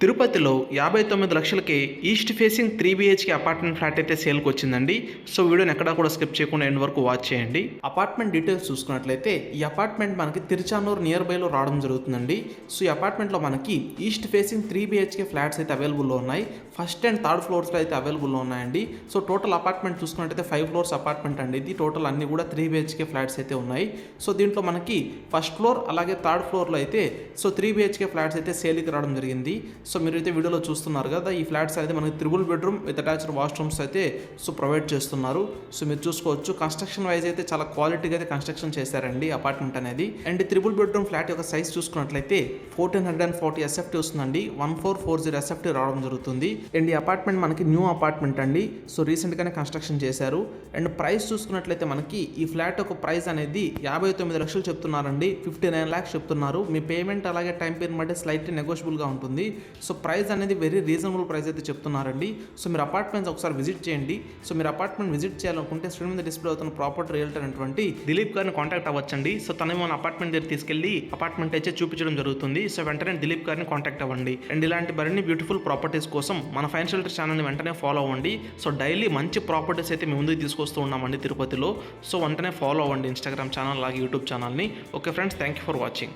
తిరుపతిలో 59 లక్షలకి east facing 3 BHK apartment flat అయితే సేల్కి వచ్చిందండి. సో వీడియోని ఎక్కడా కూడా స్కిప్ చేయకుండా ఎండ్ వరకు వాచ్ చేయండి. అపార్ట్మెంట్ డీటెయిల్స్ చూసుకున్నట్లయితే ఈ అపార్ట్మెంట్ మనకి తిరుచానూరు నియర్ బైలో రావడం జరుగుతుందండి. సో ఈ అపార్ట్మెంట్లో మనకి ఈస్ట్ ఫేసింగ్ 3 BHK ఫ్లాట్స్ అయితే అవైలబుల్లో ఉన్నాయి. ఫస్ట్ అండ్ థర్డ్ ఫ్లోర్స్లో అయితే అవైలబుల్లో ఉన్నాయండి. సో టోటల్ అపార్ట్మెంట్ చూసుకున్నట్లయితే 5 ఫ్లోర్స్ అపార్ట్మెంట్ అండి. ఇది టోటల్ అన్ని కూడా 3 BHK ఫ్లాట్స్ అయితే ఉన్నాయి. సో దీంట్లో మనకి ఫస్ట్ ఫ్లోర్ అలాగే థర్డ్ ఫ్లోర్లో అయితే 3 BHK ఫ్లాట్స్ అయితే సేల్కి రావడం జరిగింది. సో మీరైతే వీడియోలో చూస్తున్నారు కదా, ఈ ఫ్లాట్స్ అయితే మనకి 3 బెడ్రూమ్ విత్ అటాచ్డ్ వాష్రూమ్స్ అయితే ప్రొవైడ్ చేస్తున్నారు. సో మీరు చూసుకోవచ్చు, కన్స్ట్రక్షన్ వైజ్ అయితే చాలా క్వాలిటీగా అయితే కన్స్ట్రక్షన్ చేశారండి అపార్ట్మెంట్ అనేది. అండ్ 3 బెడ్రూమ్ ఫ్లాట్ యొక్క సైజ్ చూసుకున్నట్లయితే 1440 SFT వస్తుందండి. 1440 SFT రావడం జరుగుతుంది. అండ్ ఈ అపార్ట్మెంట్ మనకి న్యూ అపార్ట్మెంట్ అండి. సో రీసెంట్గానే కన్స్ట్రక్షన్ చేశారు. అండ్ ప్రైస్ చూసుకున్నట్లయితే మనకి ఈ ఫ్లాట్ యొక్క ప్రైస్ అనేది 59 లక్షలు చెప్తున్నారండి. 59 lakhs చెప్తున్నారు. మీ పేమెంట్ అలాగే టైం పీరియడ్ బట్టి స్లైట్లీ నెగోషియబుల్గా ఉంటుంది. సో ప్రైస్ అనేది వెరీ రీజనబుల్ ప్రైస్ అయితే చెప్తున్నారండి. సో మీరు అపార్ట్మెంట్స్ ఒకసారి విజిట్ చేయండి. సో మీరు అపార్ట్మెంట్ విజిట్ చేయాలనుకుంటే స్క్రీన్ మీద డిస్ప్లే అవుతున్న ప్రాపర్టీ రియల్టర్ అనేటువంటి దిలీప్ గారిని కాంటాక్ట్ అవ్వచ్చండి. సో తన మన అపార్ట్మెంట్ దగ్గర తీసుకెళ్లి అపార్ట్మెంట్ అయితే చూపించడం జరుగుతుంది. సో వెంటనే దిలీప్ గారిని కాంటాక్ట్ అవ్వండి. అండ్ ఇలాంటి మరిన్ని బ్యూటిఫుల్ ప్రాపర్టీస్ కోసం మన ఫైనాన్షియల్ షెల్టర్ ఛానల్ని వెంటనే ఫాలో అవ్వండి. సో డైలీ మంచి ప్రాపర్టీస్ అయితే మేము ముందుకు తీసుకొస్తూ ఉన్నామండి తిరుపతిలో. సో వెంటనే ఫాలో అవ్వండి ఇన్స్టాగ్రామ్ ఛానల్ అలాగే యూట్యూబ్ ఛానల్ని. Okay friends, thank you for watching.